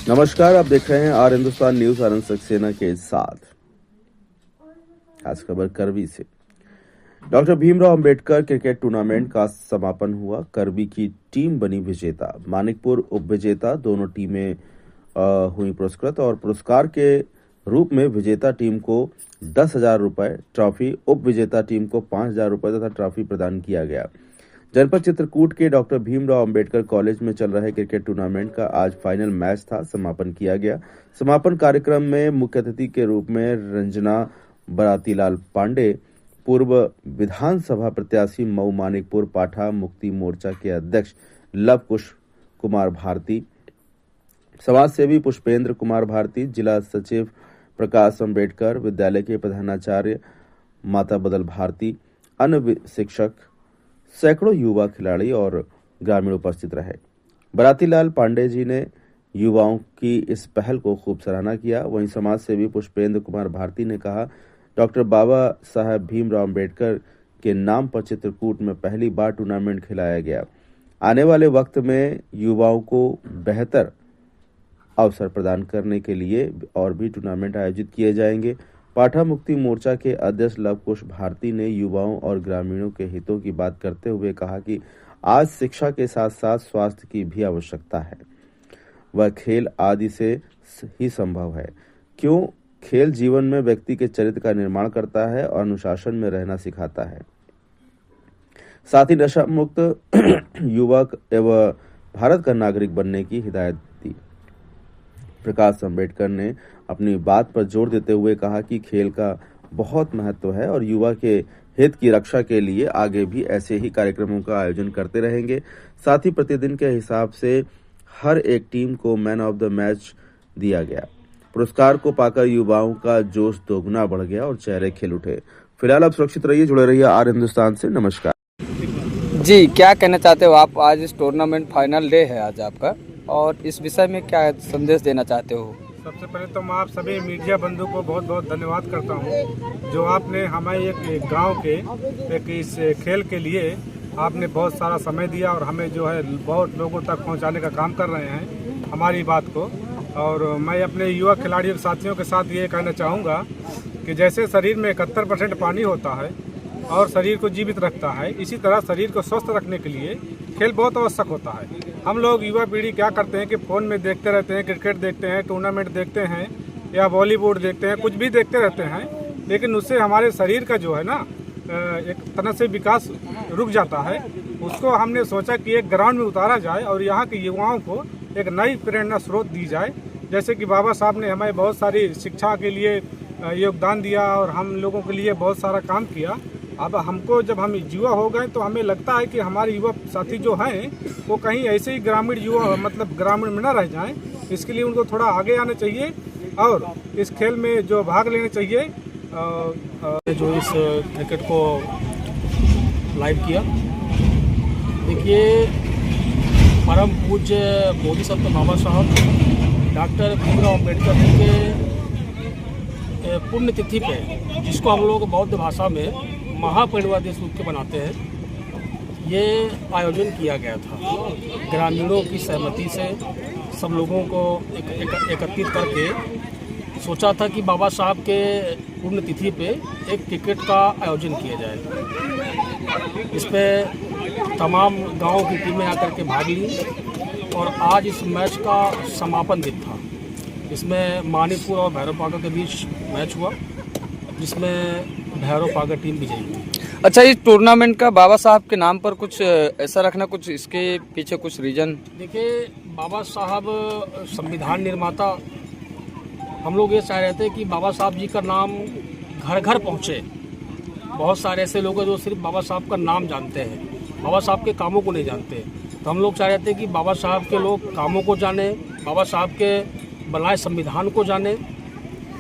नमस्कार, आप देख रहे हैं आर हिंदुस्तान न्यूज आनंद सक्सेना के साथ। आज खबर करवी से। Doctor Bhimrao Ambedkar cricket tournament का समापन हुआ। करवी की टीम बनी विजेता, मानिकपुर उपविजेता। दोनों टीमें हुई पुरस्कृत और पुरस्कार के रूप में विजेता टीम को 10,000 रुपए, ट्रॉफी, उप विजेता टीम को 5,000 रुपए तथा ट्रॉफी प्रदान किया गया। जनपद चित्रकूट के डॉक्टर भीमराव अंबेडकर कॉलेज में चल रहे क्रिकेट टूर्नामेंट का आज फाइनल मैच था, समापन किया गया। समापन कार्यक्रम में मुख्य अतिथि के रूप में रंजना बरातीलाल पांडे, पूर्व विधानसभा प्रत्याशी मऊ मानिकपुर पाठा मुक्ति मोर्चा के अध्यक्ष लव कुश कुमार भारती, समाज सेवी पुष्पेंद्र कुमार भारती, जिला सचिव प्रकाश अंबेडकर विद्यालय के प्रधानाचार्य माता बदल भारती, अन्य शिक्षक, सैकड़ों युवा खिलाड़ी और ग्रामीण उपस्थित रहे। बरातीलाल पांडे जी ने युवाओं की इस पहल को खूब सराहना किया। वहीं समाज सेवी पुष्पेंद्र कुमार भारती ने कहा, डॉक्टर बाबा साहब भीमराव अंबेडकर के नाम पर चित्रकूट में पहली बार टूर्नामेंट खिलाया गया। आने वाले वक्त में युवाओं को बेहतर अवसर प्रदान करने के लिए और भी टूर्नामेंट आयोजित किए जाएंगे। पाठा मुक्ति मोर्चा के अध्यक्ष लव कुश भारती ने युवाओं और ग्रामीणों के हितों की बात करते हुए कहा कि आज शिक्षा के साथ साथ स्वास्थ्य की भी आवश्यकता है। वह खेल आदि से ही संभव है। क्यों? खेल जीवन में व्यक्ति के चरित्र का निर्माण करता है और अनुशासन में रहना सिखाता है। साथ ही नशा मुक्त युवक एवं भारत का नागरिक बनने की हिदायत दी। प्रकाश अंबेडकर ने अपनी बात पर जोर देते हुए कहा कि खेल का बहुत महत्व है और युवा के हित की रक्षा के लिए आगे भी ऐसे ही कार्यक्रमों का आयोजन करते रहेंगे। साथ ही प्रतिदिन के हिसाब से हर एक टीम को मैन ऑफ द मैच दिया गया। पुरस्कार को पाकर युवाओं का जोश दोगुना बढ़ गया और चेहरे खिल उठे। फिलहाल आप सुरक्षित रहिए, जुड़े रहिए आर हिंदुस्तान से। नमस्कार जी, क्या कहना चाहते हो आप? आज इस टूर्नामेंट फाइनल डे है आज आपका, और इस विषय में क्या संदेश देना चाहते हो? सबसे पहले तो मैं आप सभी मीडिया बंधु को बहुत बहुत धन्यवाद करता हूं, जो आपने हमें एक गांव के एक इस खेल के लिए आपने बहुत सारा समय दिया और हमें जो है बहुत लोगों तक पहुंचाने का काम कर रहे हैं हमारी बात को। और मैं अपने युवा खिलाड़ियों साथियों के साथ ये कहना चाहूँगा कि जैसे शरीर में 71% पानी होता है और शरीर को जीवित रखता है, इसी तरह शरीर को स्वस्थ रखने के लिए खेल बहुत आवश्यक होता है। हम लोग युवा पीढ़ी क्या करते हैं कि फ़ोन में देखते रहते हैं, क्रिकेट देखते हैं, टूर्नामेंट देखते हैं या बॉलीवुड देखते हैं, कुछ भी देखते रहते हैं, लेकिन उससे हमारे शरीर का जो है ना एक तरह से विकास रुक जाता है। उसको हमने सोचा कि एक ग्राउंड में उतारा जाए और यहाँ के युवाओं को एक नई प्रेरणा स्रोत दी जाए। जैसे कि बाबा साहब ने हमें बहुत सारी शिक्षा के लिए योगदान दिया और हम लोगों के लिए बहुत सारा काम किया। अब हमको जब हम युवा हो गए तो हमें लगता है कि हमारे युवा साथी जो हैं वो कहीं ऐसे ही ग्रामीण युवा मतलब ग्रामीण में न रह जाएं। इसके लिए उनको थोड़ा आगे आना चाहिए और इस खेल में जो भाग लेना चाहिए। जो इस क्रिकेट को लाइव किया, देखिए परम पूज्य मोदी सत्य बाबा साहब डॉक्टर भीमराव अम्बेडकर के पुण्यतिथि पे, जिसको हम लोग बौद्ध भाषा में महापरिनिर्वाण दिवस के मनाते हैं, ये आयोजन किया गया था। ग्रामीणों की सहमति से सब लोगों को एकत्रित करके सोचा था कि बाबा साहब के पुण्यतिथि पे एक क्रिकेट का आयोजन किया जाए। इस पे तमाम गांवों की टीमें आकर के भाग ली और आज इस मैच का समापन दिन था। इसमें मानिकपुर और भैरव पागर के बीच मैच हुआ, जिसमें भैरव पागर टीम विजयी हुई। अच्छा, इस टूर्नामेंट का बाबा साहब के नाम पर कुछ ऐसा रखना, कुछ इसके पीछे कुछ रीजन? देखिए, बाबा साहब संविधान निर्माता, हम लोग ये चाह रहे थे कि बाबा साहब जी का नाम घर घर पहुँचे। बहुत सारे ऐसे लोग हैं जो सिर्फ बाबा साहब का नाम जानते हैं, बाबा साहब के कामों को नहीं जानते। तो हम लोग चाह रहे थे कि बाबा साहब के लोग कामों को जाने, बाबा साहब के बनाए संविधान को जाने।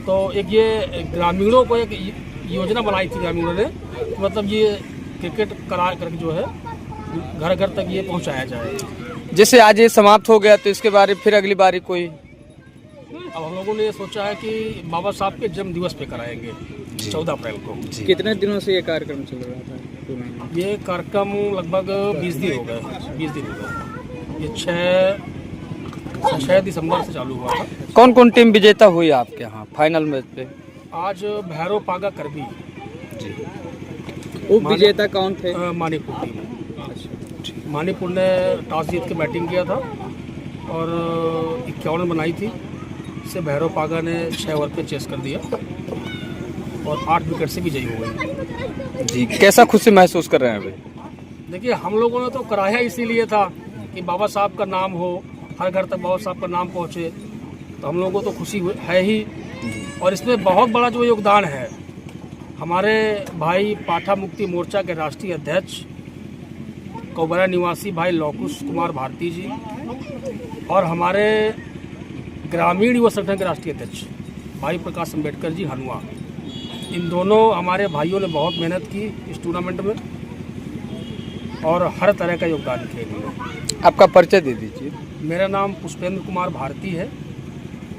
तो एक ये ग्रामीणों को एक योजना बनाई थी ग्रामीणों ने, मतलब ये क्रिकेट करा करके जो है घर घर तक ये पहुंचाया जाए। जैसे आज ये समाप्त हो गया तो इसके बारे फिर अगली बारी कोई? अब हम लोगों ने ये सोचा है कि बाबा साहब के जन्म दिवस पे कराएंगे 14 अप्रैल को। कितने दिनों से ये कार्यक्रम चल रहा था? ये कार्यक्रम लगभग 20 दिन हो गए। ये 6 दिसंबर से चालू हुआ था। कौन कौन टीम विजेता हुई आपके यहाँ फाइनल मैच पे? आज भैरव पागा करबी उप विजेता कौन थे? मानीपुर टीम। मानीपुर ने टॉस जीत के बैटिंग किया था और 51 रन बनाई थी। इससे भैरव पागा ने 6 ओवर पे चेस कर दिया और 8 विकेट से विजयी हो गई। जी, कैसा खुशी महसूस कर रहे हैं अभी? देखिए, हम लोगों ने तो कराया इसीलिए था कि बाबा साहब का नाम हो, हर घर तक बाबा साहब का नाम पहुँचे, तो हम लोगों को तो खुशी है ही। और इसमें बहुत बड़ा जो योगदान है हमारे भाई पाठा मुक्ति मोर्चा के राष्ट्रीय अध्यक्ष कौबरा निवासी भाई लौकुश कुमार भारती जी और हमारे ग्रामीण युवा संगठन के राष्ट्रीय अध्यक्ष भाई प्रकाश अम्बेडकर जी हनुआ, इन दोनों हमारे भाइयों ने बहुत मेहनत की इस टूर्नामेंट में और हर तरह का योगदान किया। आपका परिचय दे दीजिए। मेरा नाम पुष्पेंद्र कुमार भारती है,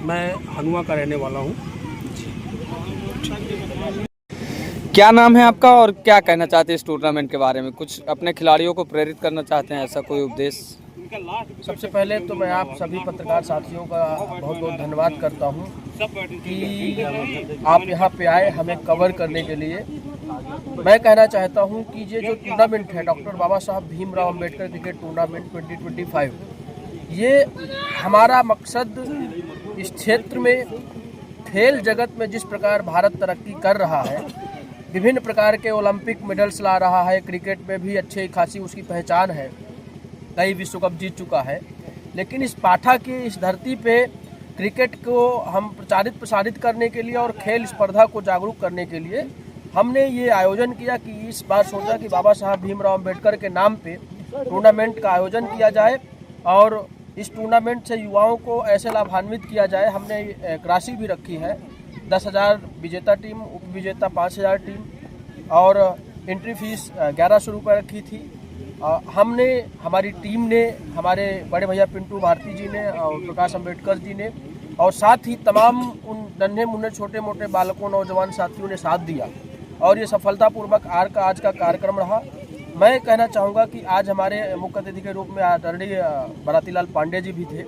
मैं हनुआ का रहने वाला हूँ। क्या नाम है आपका और क्या कहना चाहते हैं इस टूर्नामेंट के बारे में? कुछ अपने खिलाड़ियों को प्रेरित करना चाहते हैं, ऐसा कोई उपदेश? सबसे पहले तो मैं आप सभी पत्रकार साथियों का बहुत बहुत धन्यवाद करता हूं कि आप यहां पे आए हमें कवर करने के लिए। मैं कहना चाहता हूं कि ये जो टूर्नामेंट है डॉक्टर बाबा साहब भीमराव अंबेडकर क्रिकेट टूर्नामेंट 2025, ये हमारा मकसद इस क्षेत्र में खेल जगत में जिस प्रकार भारत तरक्की कर रहा है, विभिन्न प्रकार के ओलंपिक मेडल्स ला रहा है, क्रिकेट में भी अच्छी खासी उसकी पहचान है, कई विश्व कप जीत चुका है, लेकिन इस पाठा की इस धरती पे क्रिकेट को हम प्रसारित करने के लिए और खेल स्पर्धा को जागरूक करने के लिए हमने ये आयोजन किया कि इस बार सोचा कि बाबा साहब भीमराव अंबेडकर के नाम पे टूर्नामेंट का आयोजन किया जाए और इस टूर्नामेंट से युवाओं को ऐसे लाभान्वित किया जाए। हमने एक राशि भी रखी है, 10,000 विजेता टीम, उप विजेता 5,000 टीम और एंट्री फीस 1100 रुपये रखी थी। हमने, हमारी टीम ने, हमारे बड़े भैया पिंटू भारती जी ने और प्रकाश अम्बेडकर जी ने और साथ ही तमाम उन नन्हे मुन्ने छोटे मोटे बालकों नौजवान साथियों ने साथ दिया और ये सफलतापूर्वक आज का कार्यक्रम रहा। मैं कहना चाहूँगा कि आज हमारे मुख्य अतिथि के रूप में आदरणीय बारातीलाल पांडे जी भी थे,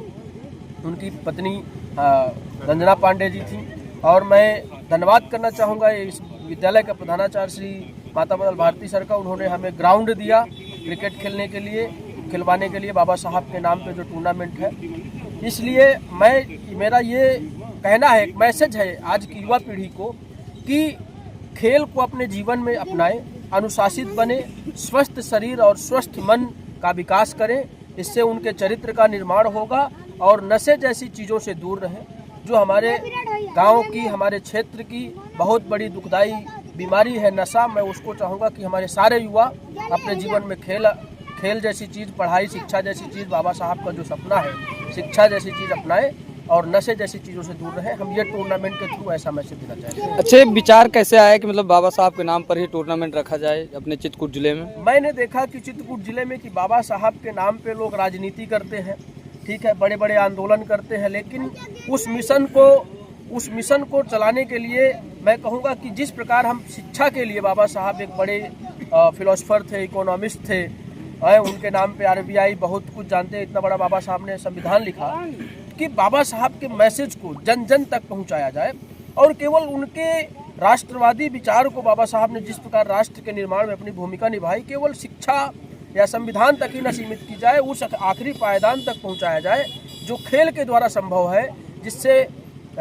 उनकी पत्नी रंजना पांडे जी थी और मैं धन्यवाद करना चाहूँगा इस विद्यालय के प्रधानाचार्य श्री माता बदल भारती सर का। उन्होंने हमें ग्राउंड दिया क्रिकेट खेलने के लिए, खिलवाने के लिए बाबा साहब के नाम पे जो टूर्नामेंट है। इसलिए मेरा ये कहना है, एक मैसेज है आज की युवा पीढ़ी को कि खेल को अपने जीवन में अपनाएं, अनुशासित बने, स्वस्थ शरीर और स्वस्थ मन का विकास करें, इससे उनके चरित्र का निर्माण होगा और नशे जैसी चीज़ों से दूर रहें जो हमारे गांव की, हमारे क्षेत्र की बहुत बड़ी दुखदाई बीमारी है नशा। मैं उसको चाहूँगा कि हमारे सारे युवा अपने जीवन में खेल जैसी चीज़, पढ़ाई शिक्षा जैसी चीज़, बाबा साहब का जो सपना है शिक्षा जैसी चीज़ अपनाएं और नशे जैसी चीज़ों से दूर रहें। हम ये टूर्नामेंट के थ्रू ऐसा मैसेज देना चाहते हैं। अच्छे विचार कैसे आया कि मतलब बाबा साहब के नाम पर ही टूर्नामेंट रखा जाए अपने चित्रकूट जिले में? मैंने देखा कि चित्रकूट जिले में कि बाबा साहब के नाम पे लोग राजनीति करते हैं, ठीक है, बड़े बड़े आंदोलन करते हैं, लेकिन उस मिशन को चलाने के लिए मैं कहूँगा कि जिस प्रकार हम शिक्षा के लिए, बाबा साहब एक बड़े फिलोसफर थे, इकोनॉमिस्ट थे, उनके नाम पे RBI बहुत कुछ जानते हैं, इतना बड़ा बाबा साहब ने संविधान लिखा कि बाबा साहब के मैसेज को जन जन तक पहुंचाया जाए और केवल उनके राष्ट्रवादी विचार को बाबा साहब ने जिस प्रकार राष्ट्र के निर्माण में अपनी भूमिका निभाई, केवल शिक्षा या संविधान तक ही न सीमित की जाए, उस आखिरी पायदान तक पहुंचाया जाए जो खेल के द्वारा संभव है, जिससे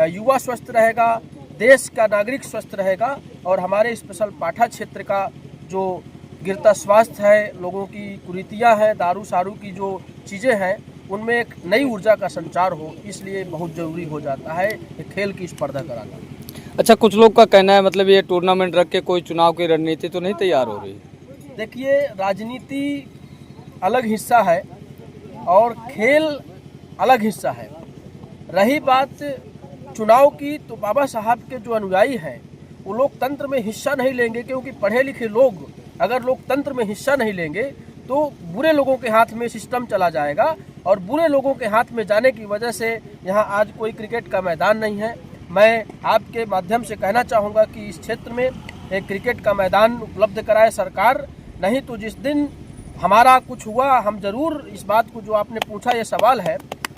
युवा स्वस्थ रहेगा, देश का नागरिक स्वस्थ रहेगा और हमारे स्पेशल पाठा क्षेत्र का जो गिरता स्वास्थ्य है, लोगों की कुरीतियाँ हैं, दारू सारू की जो चीज़ें हैं, उनमें एक नई ऊर्जा का संचार हो, इसलिए बहुत ज़रूरी हो जाता है खेल की स्पर्धा कराना। अच्छा, कुछ लोग का कहना है मतलब ये टूर्नामेंट रख के कोई चुनाव की रणनीति तो नहीं तैयार हो रही? देखिए, राजनीति अलग हिस्सा है और खेल अलग हिस्सा है। रही बात चुनाव की, तो बाबा साहब के जो अनुयायी हैं वो लोकतंत्र में हिस्सा नहीं लेंगे, क्योंकि पढ़े लिखे लोग अगर लोकतंत्र में हिस्सा नहीं लेंगे तो बुरे लोगों के हाथ में सिस्टम चला जाएगा और बुरे लोगों के हाथ में जाने की वजह से यहाँ आज कोई क्रिकेट का मैदान नहीं है। मैं आपके माध्यम से कहना चाहूँगा कि इस क्षेत्र में एक क्रिकेट का मैदान उपलब्ध कराए सरकार, नहीं तो जिस दिन हमारा कुछ हुआ हम ज़रूर इस बात को, जो आपने पूछा ये सवाल है,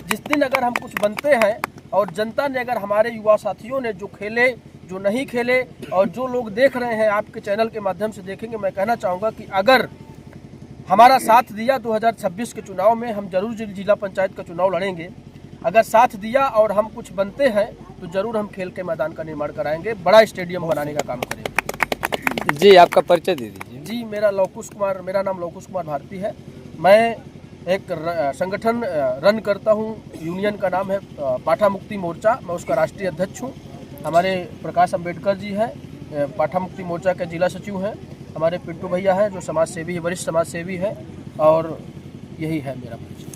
जिस जिस दिन अगर हम कुछ बनते हैं और जनता ने अगर हमारे युवा साथियों ने जो खेले जो नहीं खेले और जो लोग देख रहे हैं आपके चैनल के माध्यम से देखेंगे, मैं कहना चाहूँगा कि अगर हमारा साथ दिया 2026 के चुनाव में हम जरूर जिला पंचायत का चुनाव लड़ेंगे। अगर साथ दिया और हम कुछ बनते हैं तो जरूर हम खेल के मैदान का निर्माण कराएंगे, बड़ा स्टेडियम बनाने का काम करेंगे। जी आपका परिचय दे दीजिए। जी मेरा नाम लवकुश कुमार भारती है। मैं एक संगठन रन करता हूँ, यूनियन का नाम है पाठा मुक्ति मोर्चा, मैं उसका राष्ट्रीय अध्यक्ष हूँ। हमारे प्रकाश अंबेडकर जी हैं, पाठा मुक्ति मोर्चा के जिला सचिव हैं। हमारे पिंटू भैया हैं जो समाज सेवी, वरिष्ठ समाज सेवी हैं, और यही है मेरा परिचय।